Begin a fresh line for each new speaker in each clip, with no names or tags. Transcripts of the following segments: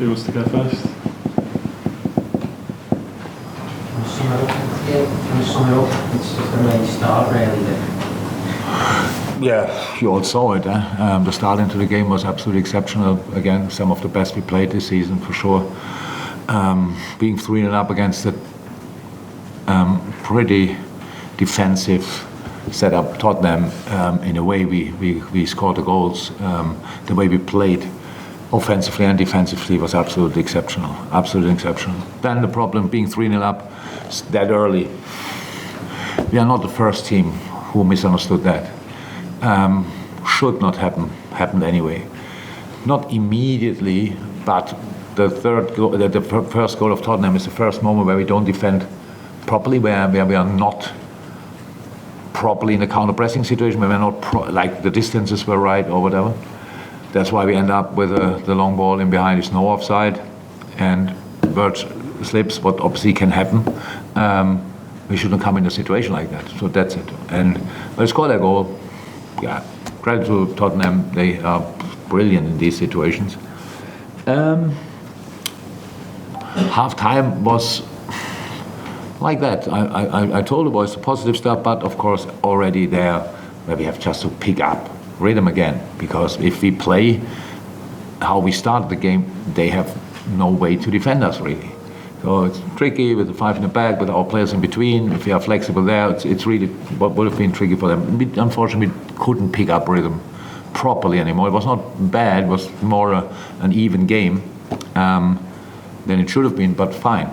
who wants to go first?
Can you sum it up? It's just the main start, really.
Yeah, you all saw it. The start into the game was absolutely exceptional. Again, some of the best we played this season, for sure. Being 3-0 up against a pretty defensive setup Tottenham, in a way we scored the goals. The way we played offensively and defensively was absolutely exceptional. Absolutely exceptional. Then the problem, being 3-0 up that early. We are not the first team who misunderstood that. Should not happened anyway. Not immediately, but the first goal of Tottenham is the first moment where we don't defend properly, where we are not properly in the counter-pressing situation, where we're not like the distances were right or whatever. That's why we end up with the long ball in behind is no offside, and Birch slips, what obviously can happen. We shouldn't come in a situation like that. So that's it. And we scored a goal. Yeah, credit to Tottenham. They are brilliant in these situations. Half time was like that. I told the boys the positive stuff, but of course already there where we have just to pick up rhythm again, because if we play how we started the game, they have no way to defend us really. So it's tricky with the 5 in the back, with our players in between. If we are flexible there, it's really what would have been tricky for them. We, unfortunately, couldn't pick up rhythm properly anymore. It was not bad, it was more an even game than it should have been, but fine.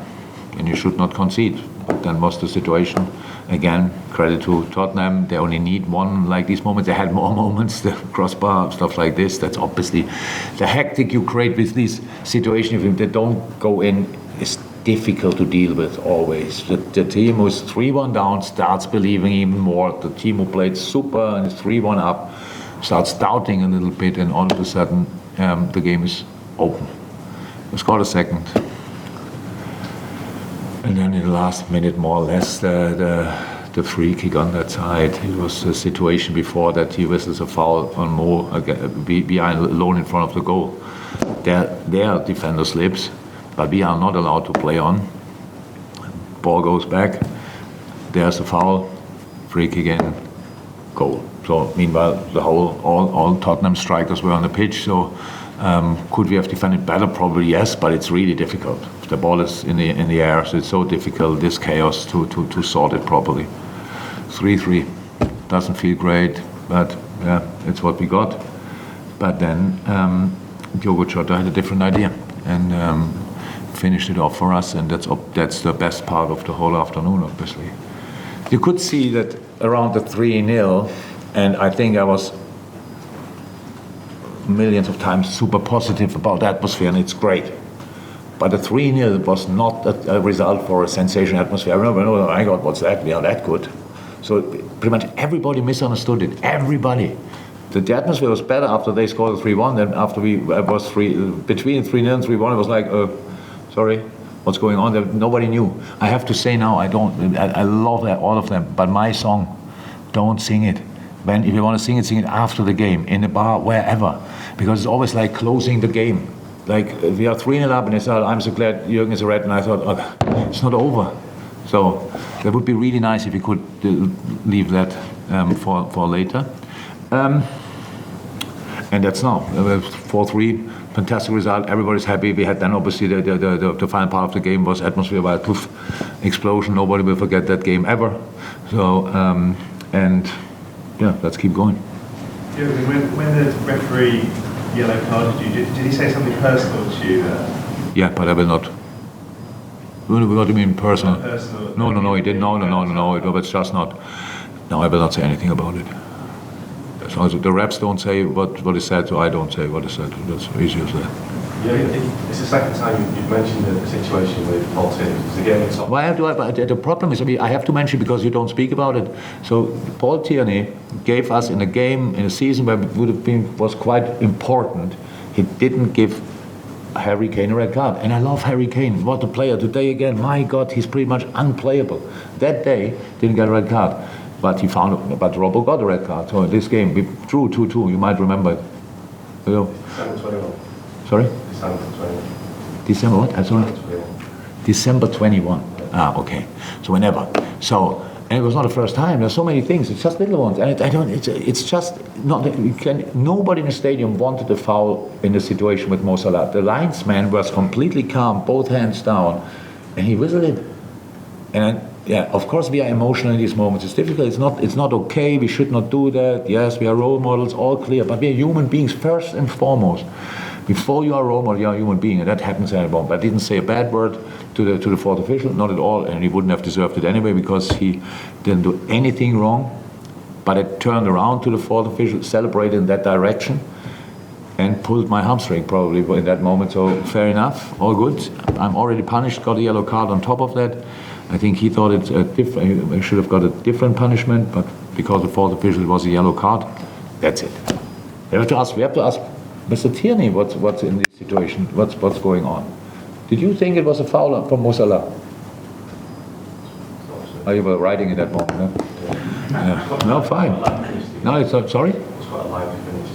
And you should not concede. But then was the situation. Again, credit to Tottenham. They only need one like these moments. They had more moments, the crossbar, stuff like this. That's obviously the hectic you create with these situations. If they don't go in, it's difficult to deal with always. The team who's 3-1 down starts believing even more. The team who played super and is 3-1 up starts doubting a little bit, and all of a sudden the game is open. We scored a second. And then in the last minute, more or less, the free kick on that side. It was a situation before that he whistles a foul on Mo behind, alone in front of the goal. Their defender slips, but we are not allowed to play on. Ball goes back. There's a foul. Free kick in. Goal. So meanwhile, all Tottenham strikers were on the pitch. So could we have defended better? Probably yes, but it's really difficult. The ball is in the air, so it's so difficult, this chaos, to sort it properly. 3-3 doesn't feel great, but yeah, it's what we got. But then Diogo Jota had a different idea and finished it off for us, and that's the best part of the whole afternoon, obviously. You could see that around the 3-0, and I think I was millions of times super positive about the atmosphere, and it's great. But the 3-0 was not a result for a sensational atmosphere. I remember, oh my God, what's that? We are that good. So pretty much everybody misunderstood it. Everybody. The atmosphere was better after they scored the 3-1 than after we was between 3-0 and 3-1. It was like, sorry, what's going on? Nobody knew. I have to say now, I love all of them. But my song, don't sing it. If you want to sing it after the game, in the bar, wherever. Because it's always like closing the game. Like, we are 3-0 up, and I thought, I'm so glad Jurgen is a red, and I thought, okay, it's not over. So that would be really nice if we could leave that for later. And that's now 4-3, fantastic result. Everybody's happy. We had then obviously the final part of the game was atmosphere by a poof explosion. Nobody will forget that game ever. So and yeah, let's keep going.
Jurgen, when the referee yellow carded you, did he say something personal to you there?
Yeah, but I will not. What do you mean personal?
Personal.
No, he didn't. No, it was just not. No, I will not say anything about it. So the reps don't say what is said, so I don't say what is said. That's easy as that.
Yeah, it's the second time you've mentioned the situation with Paul Tierney.
Why do I? But the problem is, I have to mention because you don't speak about it. So Paul Tierney gave us in a game, in a season where it was quite important. He didn't give Harry Kane a red card, and I love Harry Kane. What a player! Today again, my God, he's pretty much unplayable. That day didn't get a red card, but but Robbo got a red card. So in this game we drew 2-2. You might remember it. You know.
7-21.
Sorry?
7-21.
December what? I'm sorry? December 21. Ah, okay. So whenever. So, and it was not the first time. There's so many things. It's just little ones. And I don't. It's just not. Nobody in the stadium wanted a foul in the situation with Mo Salah. The linesman was completely calm, both hands down, and he whistled it. And yeah, of course we are emotional in these moments. It's difficult. It's not okay. We should not do that. Yes, we are role models, all clear. But we are human beings first and foremost. Before you are a role model, you are a human being, and that happens at home. But I didn't say a bad word to the fourth official, not at all, and he wouldn't have deserved it anyway because he didn't do anything wrong. But I turned around to the fourth official, celebrated in that direction, and pulled my hamstring probably in that moment. So fair enough, all good. I'm already punished, got a yellow card on top of that. I think he thought it's different. I should have got a different punishment, but because the fourth official was a yellow card, that's it. We have to ask Mr. Tierney what's in this situation, what's going on. Did you think it was a foul from Mo Salah? Oh, you were writing at that moment, huh? Yeah. No, fine. No, it's not, sorry?
It's quite a lively finish.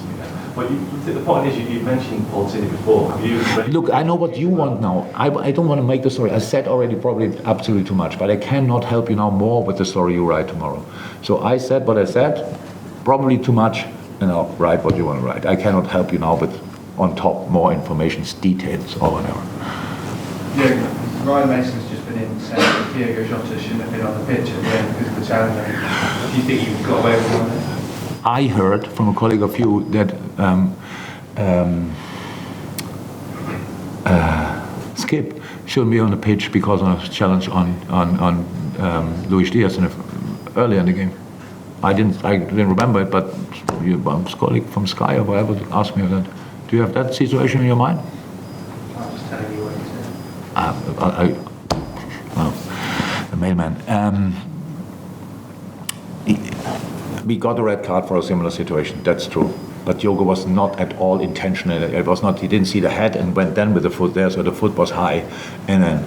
But the point is, you mentioned Paul Tierney before. Have you
Look, I know what you want now. I don't want to make the story. I said already probably absolutely too much, but I cannot help you now more with the story you write tomorrow. So I said what I said, probably too much, and I'll write what you want to write. I cannot help you now with, on top, more information, details, or whatever.
Yeah, Ryan Mason's just been in saying that Diego Jota shouldn't have been on the pitch at the end because of the challenge. Do you think you've got away with one of this?
I heard from a colleague of you that Skip shouldn't be on the pitch because of a challenge on Luis Diaz earlier in the game. I didn't remember it, but a colleague from Sky or whatever asked me that. Do you have that situation in your mind?
I'm just telling you what he said.
The mailman. We got a red card for a similar situation. That's true. But Diogo was not at all intentional. It was not. He didn't see the head and went then with the foot there, so the foot was high, and then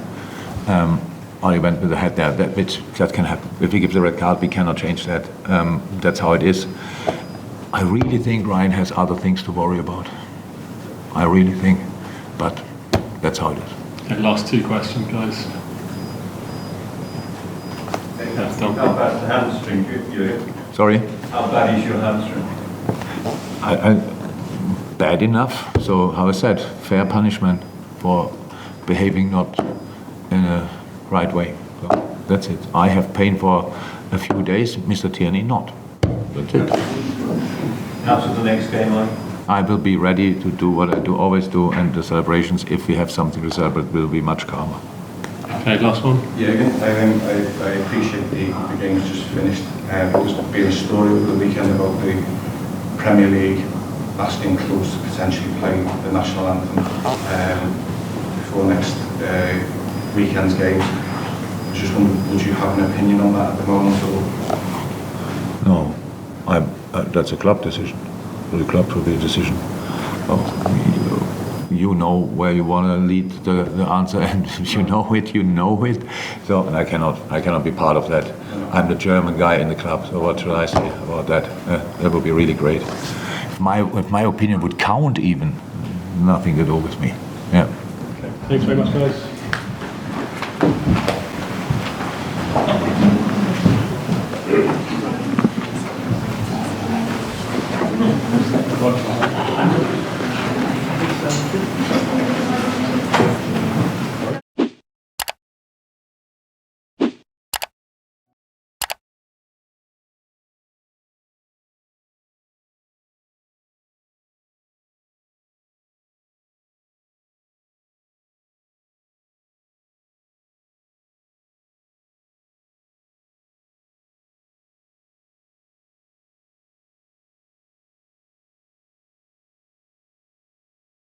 he went with the head there. That can happen. If we give the red card, we cannot change that. That's how it is. I really think Ryan has other things to worry about. I really think, but that's how it is.
Okay, last two questions, guys.
How bad the hamstring, you?
Sorry?
How bad is your hamstring?
Bad enough. So, how I said, fair punishment for behaving not in a right way. So that's it. I have pain for a few days. Mr. Tierney not. That's it.
After the next game,
I will be ready to do what I always do, and the celebrations, if we have something to celebrate, will be much calmer.
Okay, last one.
Yeah, again, I appreciate the game's just finished. There's been a story over the weekend about the Premier League asking clubs to potentially play the national anthem before next weekend's games. I was just wondering, would you have an opinion on that at the moment? Or?
No, that's a club decision. The club will be a decision. You know where you want to lead the answer, and you know it. So, and I cannot be part of that. I'm the German guy in the club. So what should I say about that? That would be really great. If my opinion would count, even nothing to do with me. Yeah.
Okay. Thanks very much, guys.